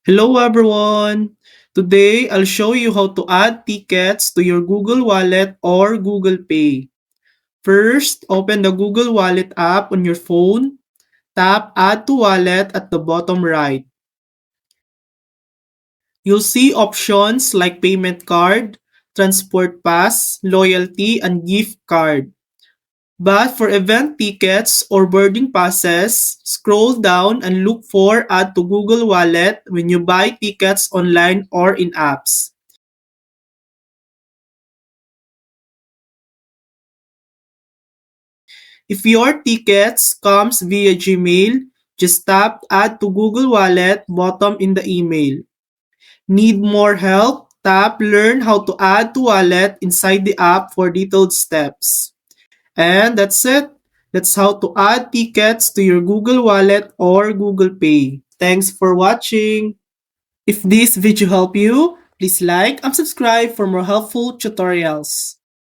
Hello everyone! Today, I'll show you how to add tickets to your Google Wallet or Google Pay. First, open the Google Wallet app on your phone. Tap Add to Wallet at the bottom right. You'll see options like payment card, transport pass, loyalty, and gift card. But for event tickets or boarding passes, scroll down and look for Add to Google Wallet when you buy tickets online or in apps. If your tickets comes via Gmail, just tap Add to Google Wallet bottom in the email. Need more help? Tap Learn how to add to wallet inside the app for detailed steps. And that's it. That's how to add tickets to your Google Wallet or Google Pay. Thanks for watching. If this video helped you, please like and subscribe for more helpful tutorials.